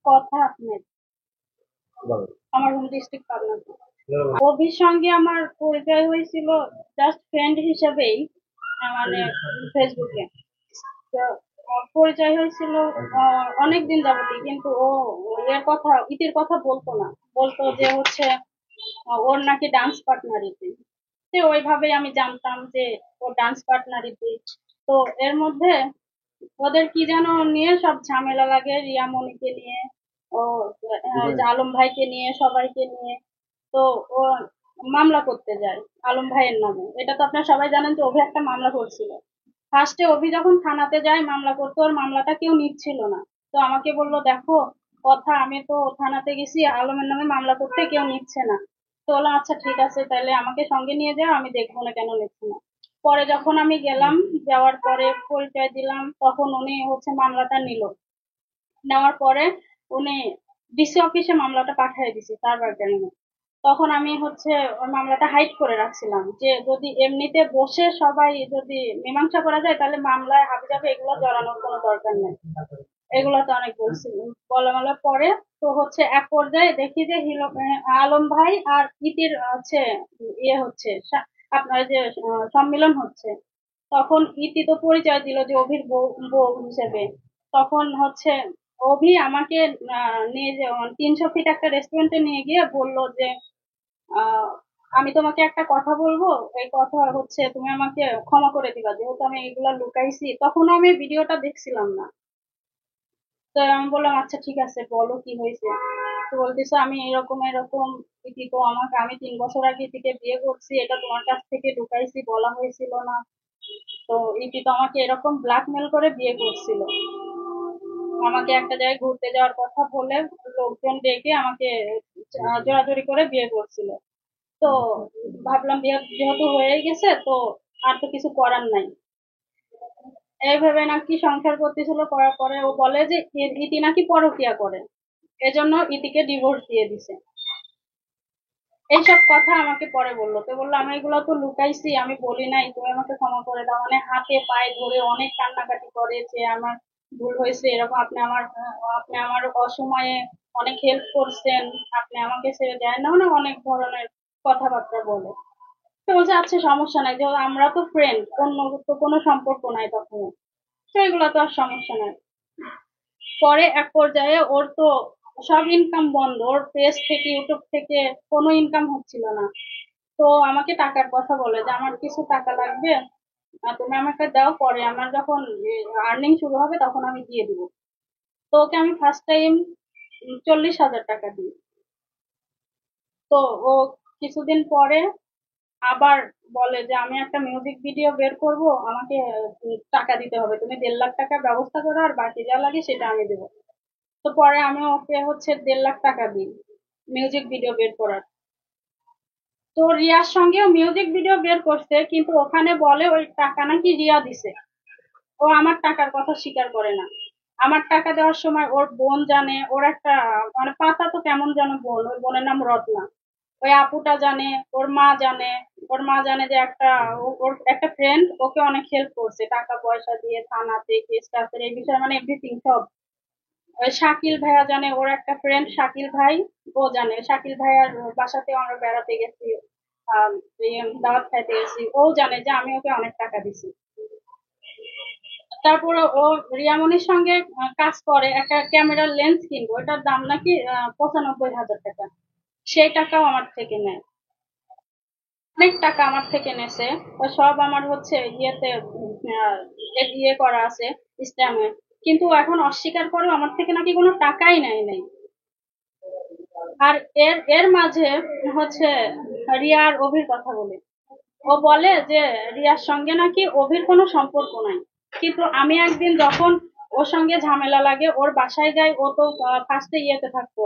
কথা আহমেদ, আমার home district Pabna. অভির সঙ্গে আমার পরিচয় হয়েছিল জাস্ট ফ্রেন্ড হিসেবেই, মানে ফেসবুকে। তো পরিচয় হয়েছিল অনেকদিন যাবতই, কিন্তু ও ইতির কথা বলতো না। বলতো যে হচ্ছে ওর নাকি ডান্স পার্টনার ইতি। তো ওইভাবেই আমি জানতাম যে ও ডান্স পার্টনার ইতি। তো এর মধ্যে ওদের কি যেন নিয়ে সব ঝামেলা লাগে, রিয়ামণিকে নিয়ে, ও যে আলম ভাইকে নিয়ে, সবাইকে নিয়ে। তো ও মামলা করতে যায় আলম ভাইয়ের নামে। এটা তো আপনারা সবাই জানেন যে অভি একটা মামলা করছিল। ফার্স্টে অভি যখন থানাতে যায় মামলা করতে, ওর মামলাটা কেউ নিচ্ছিল না। তো আমাকে বললো, দেখো কথা, আমি তো থানাতে গেছি আলমের নামে মামলা করতে, কেউ নিচ্ছে না। তো বললাম আচ্ছা ঠিক আছে, তাহলে আমাকে সঙ্গে নিয়ে যাও, আমি দেখবো না কেন নিচ্ছে না। পরে যখন আমি গেলাম, যাওয়ার পরে পরিচয় দিলাম, তখন উনি হচ্ছে মামলাটা নিল। নেওয়ার পরে উনি ডিসি অফিসে মামলাটা পাঠিয়ে দিছে সার্ভার টাইমে। তখন আমি হচ্ছে ওই মামলাটা হাইড করে রাখছিলাম, যে যদি এমনিতে বসে সবাই যদি মীমাংসা করা যায়, তাহলে মামলায় হাবিজাবি এগুলো জড়ানোর কোনো দরকার নেই। এগুলো তো অনেক বলছিল, বলা পরে। তো হচ্ছে এক পর্যায়ে দেখি যে আলম ভাই আর ইতির হচ্ছে ইয়ে হচ্ছে আপনার যে সম্মিলন হচ্ছে। তখন ইতি তো পরিচয় দিল যে অভির বউ বউ হিসেবে। তখন হচ্ছে অভি আমাকে নিয়ে যে 300 ফিট একটা রেস্টুরেন্টে নিয়ে গিয়ে বলল যে আহ আমি তোমাকে একটা কথা বলবো, এই কথা হচ্ছে তুমি আমাকে ক্ষমা করে দিবা, যেহেতু আমি এগুলা লুকাইছি। তখন আমি ভিডিওটা দেখছিলাম না। তো আমি বললাম আচ্ছা ঠিক আছে, বলো কি হয়েছে। তো বলতেছে আমি এরকম এরকম, ইতি তো আমাকে, আমি 3 বছর আগে ইতিকে বিয়ে করছি, এটা তোমার কাছ থেকে লুকাইছি, বলা হয়েছিল না। তো ইতি তো আমাকে এরকম ব্ল্যাকমেল করে বিয়ে করছিল। আমাকে একটা জায়গায় ঘুরতে যাওয়ার কথা বলে লোকজন ডেকে আমাকে জোরাজুরি করে বিয়ে করছিল। তো ভাবলাম বিয়ে যেহেতু হয়ে গেছে, তো আর তো কিছু করার নাই। এইভাবে নাকি সংসার করতেছিল। করার পরে ও বলে যে ইতি নাকি পরকিয়া করে, এজন্য ইতিকে ডিভোর্স দিয়ে দিছে। এইসব কথা আমাকে পরে বললো। তো বললো আমি এগুলো তো লুকাইছি, আমি বলি নাই, তুমি আমাকে ক্ষমা করে দাও। মানে হাতে পায়ে ধরে অনেক কান্নাকাটি করে যে আমার ভুল হয়েছে, এরকম আপনি আমার অসময়ে অনেক হেল্প করছেন, আপনি আমাকে ছেড়ে দেন না, মানে অনেক ধরনের কথাবার্তা বলে। তো বলছে আচ্ছা সমস্যা নাই, যে আমরা তো ফ্রেন্ড, অন্য তো কোনো সম্পর্ক নাই তখন। তো এগুলো তো আর সমস্যা নাই। পরে এক পর্যায়ে ওর তো সব ইনকাম বন্ধ, ওর পেজ থেকে ইউটিউব থেকে কোনো ইনকাম হচ্ছিল না। তো আমাকে টাকার কথা বলে যে আমার কিছু টাকা লাগবে, তুমি আমাকে দাও, পরে আমার যখন আর্নিং শুরু হবে তখন আমি দিয়ে দিব। তো ওকে আমি ফার্স্ট টাইম 40,000 টাকা দিই। তো ও কিছুদিন পরে আবার বলে যে আমি একটা মিউজিক ভিডিও বের করব, আমাকে টাকা দিতে হবে, তুমি 1.5 লাখ টাকার ব্যবস্থা করো, আর বাকি যা লাগে সেটা আমি দেবো। তো পরে আমি ওকে হচ্ছে 1.5 লাখ টাকা দিই মিউজিক ভিডিও বের করার। তো রিয়ার সঙ্গেও মিউজিক ভিডিও বের করছে, কিন্তু ওখানে বলে ওই টাকা নাকি রিয়া দিছে। ও আমার টাকার কথা স্বীকার করে না। আমার টাকা দেওয়ার সময় ওর বোন জানে, ওর একটা মানে পাতা তো কেমন যেন বোন, ওই বোনের নাম রত্না। ওই আপুটা জানে, ওর মা জানে। ওর মা জানে যে ওর একটা ফ্রেন্ড ওকে অনেক হেল্প করছে টাকা পয়সা দিয়ে, থানাতে কেস টাসের এই বিষয়ে, মানে এভরিথিং সব। ওই শাকিল ভাইয়া জানে, ওর একটা ফ্রেন্ড শাকিল ভাই, ও জানে। শাকিল ভাইয়ার বাসাতে আমরা বেড়াতে গেছি, দাওয়াত খাইতে গেছি, ও জানে যে আমি ওকে অনেক টাকা দিছি। তারপরে ও রিয়ামনির সঙ্গে কাজ করে, একটা ক্যামেরার লেন্স কিনবো, এটার দাম নাকি 95,000 টাকা। সেই টাকাও আমার থেকে নেয়। অনেক টাকা আমার থেকে নেছে। ও সব আমার হচ্ছে ইয়েতে ইয়ে করা আছে, স্ট্যাম্পে। কিন্তু এখন অস্বীকার করেও আমার থেকে নাকি কোনো টাকাই নেয় নাই। আর এর এর মাঝে হচ্ছে রিয়া আর অভির কথা বলে। ও বলে যে রিয়ার সঙ্গে নাকি অভির কোনো সম্পর্ক নাই। কিন্তু আমি একদিন যখন ওর সঙ্গে ঝামেলা লাগে, ওর বাসায় যাই, ও তো ফার্স্টে ইয়েতে থাকতো,